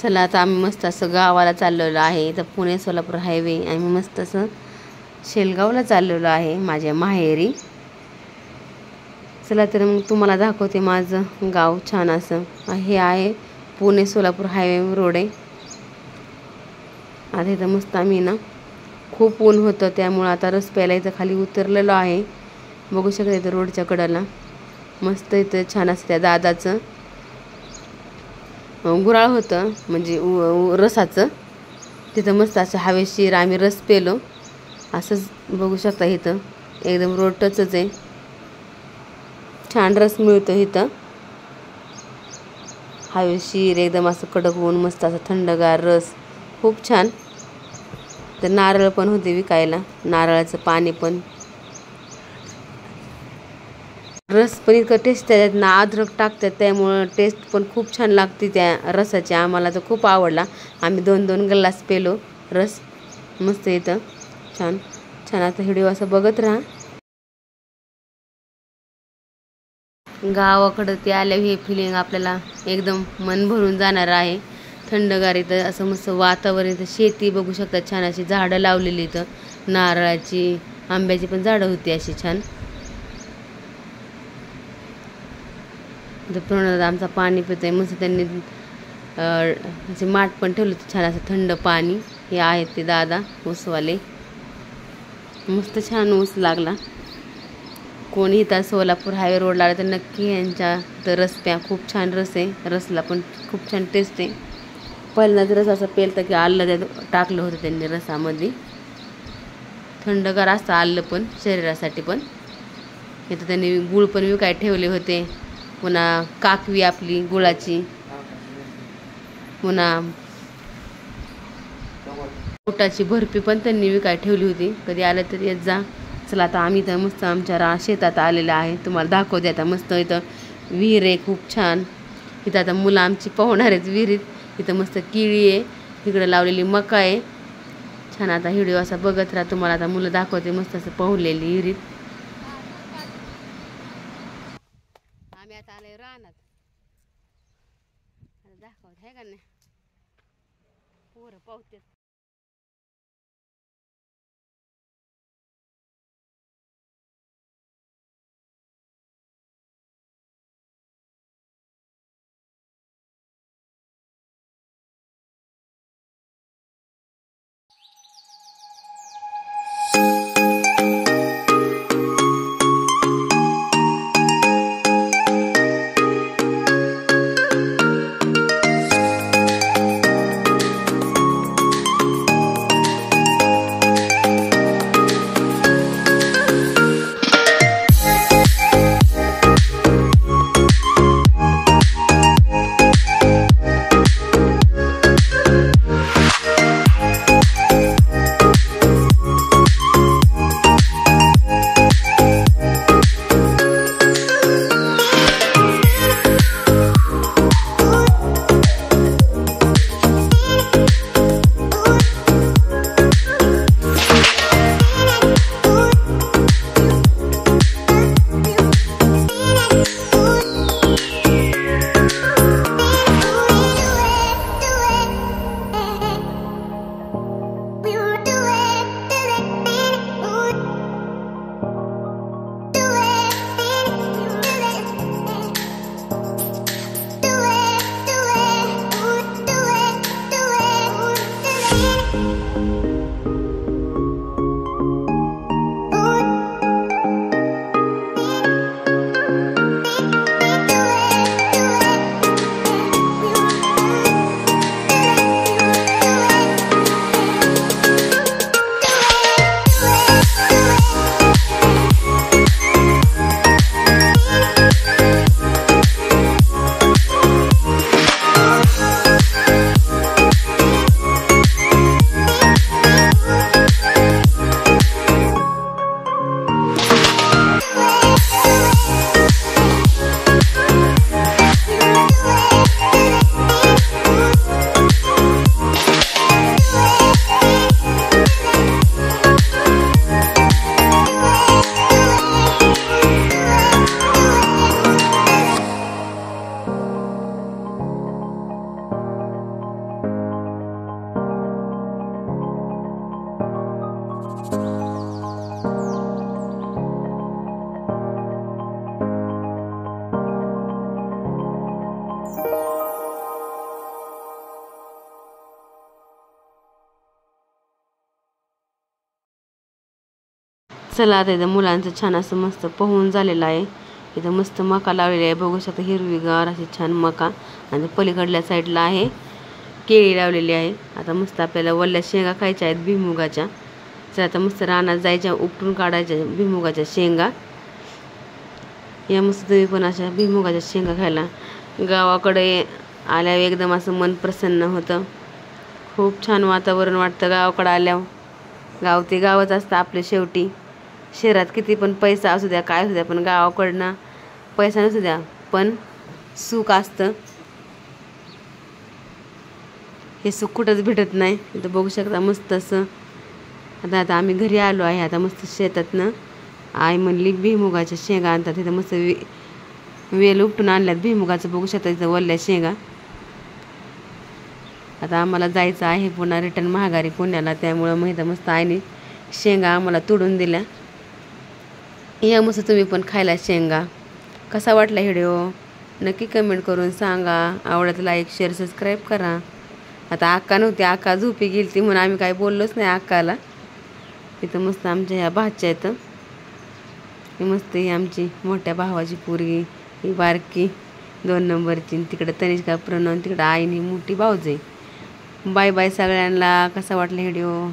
चला आता आम्ही मस्त असं गावाला चाललेलो आहे. इथं पुणे सोलापूर हायवे. आम्ही मस्त असं शेलगावला चाललेलो आहे माझ्या माहेरी. चला तर मग तुम्हाला दाखवते माझं गाव. छान असं हे आहे पुणे सोलापूर हायवे रोड आहे. आता इथं मस्त आम्ही ना खूप ऊन होतं त्यामुळं आता रस प्यायला इथं खाली उतरलेलो आहे. बघू शकता इथं रोडच्या कडेला मस्त इथं छान असं त्या दादाचं गुराळ होतं म्हणजे रसाचं. तिथं मस्त असं हवेशीर आम्ही रस पेलो. असंच बघू शकता इथं एकदम रोड टचच आहे. छान रस मिळतो इथं हवेशीर एकदम असं कडक ऊन मस्त असं थंडगार रस खूप छान. तर नारळ पण होते विकायला, नारळाचं पाणी पण. रस पण इतकं टेस्ट त्याच्यात ना अद्रक टाकतात त्यामुळं टेस्ट पण खूप छान लागते त्या रसाची. आम्हाला तर खूप आवडला. आम्ही 2-2 ग्लास पेलो रस. मस्त इथं छान छान. आता व्हिडिओ असं बघत राहा. गावाकडं ते आल्यावर हे फिलिंग आपल्याला एकदम मन भरून जाणार आहे. थंडगार इथं असं मस्त वातावरण. इथं शेती बघू शकता छान अशी झाडं लावलेली इथं नारळाची आंब्याची पण झाडं होती अशी छान. प्रणव आमचा पाणी पितोय मस्त. त्यांनी असे माठ पण ठेवलं छान असं थंड पाणी. हे आहेत ते दादा ऊसवाले. मस्त छान ऊस लागला. कोणी इथं सोलापूर हायवे रोडला आलं तर नक्की यांच्या तर रस प्या. खूप छान रस आहे. रसला पण खूप छान टेस्ट आहे. पहिल्यांदाच रस असं पेलतं की आलं त्यात टाकलं होतं त्यांनी रसामध्ये. थंडगार असतं आलं पण शरीरासाठी पण. इथं त्यांनी गुळ पण विकाय ठेवले होते. पुन्हा काकवी आपली गुळाची. पुन्हा पोटाची बर्फी पण त्यांनी विकाय ठेवली होती. कधी आलं तर येत जा. चला आता आम्ही तर मस्त आमच्या शेतात आलेलं आहे. तुम्हाला दाखवते आता मस्त. इथं विहीर आहे खूप छान. इथं आता मुलं आमची पोहणार आहेत विहिरीत. इथं मस्त केळी आहे. इकडं लावलेली मका आहे छान. आता व्हिडिओ असा बघत राहा. तुम्हाला आता मुलं दाखवते मस्त असं पोहलेली विहिरीत. आम्ही आता आलोय रानात. दाखवत आहे का नाही पोरं पावतात. चला आता इथं मुलांचं छान असं मस्त पोहून झालेलं आहे. इथं मस्त मका लावलेली आहे, बघू शकता हिरवीगार अशी छान मका. आणि पलीकडल्या साईडला आहे केळी लावलेली आहे. आता मस्त आपल्याला वल्ल्या शेंगा खायच्या आहेत भुईमुगाच्या. तर आता मस्त रानात जायच्या, उपटून काढायच्या भुईमुगाच्या शेंगा. या मस्त तुम्ही पण अशा भुईमुगाच्या शेंगा खायला. गावाकडे आल्यावर एकदम असं मन प्रसन्न होतं. खूप छान वातावरण वाटतं गावाकडे आल्यावर. गाव ते गावच असतं आपले शेवटी. शहरात किती पण पैसा असू द्या, काय असू द्या, पण गावाकडनं पैसा नसू द्या पण सुख असतं. हे सुख कुठंच भेटत नाही. इथं बघू शकता मस्त असं. आता आम्ही घरी आलो आहे. आता मस्त शेतातनं आई म्हणली भुईमुगाच्या शेंगा आणतात. तिथं मस्त वेल उपटून आणल्यात भुईमुगाचं, बघू शकता तिथं वल्ल्या शेंगा. आता आम्हाला जायचं आहे पुन्हा रिटर्न महागारी पुण्याला, त्यामुळं मग इथं मस्त आईने शेंगा आम्हाला तोडून दिल्या. या मस्त तुम्ही पण खायला शेंगा. कसा वाटला व्हिडिओ नक्की कमेंट करून सांगा. आवडत लाईक शेअर सबस्क्राईब करा. आता अक्का नव्हती, अक्का झोपी गेली ती म्हणून आम्ही काही बोललोच नाही अक्काला. इथं मस्त आमच्या ह्या भाच्या येतं. ही मस्त ही आमची मोठ्या भावाची पोरगी, ही बारकी 2 नंबरची. तिकडं तनिष्का प्रणव, तिकडं आईनी मोठी भाऊजाई. बाय बाय सगळ्यांना. कसा वाटला व्हिडिओ.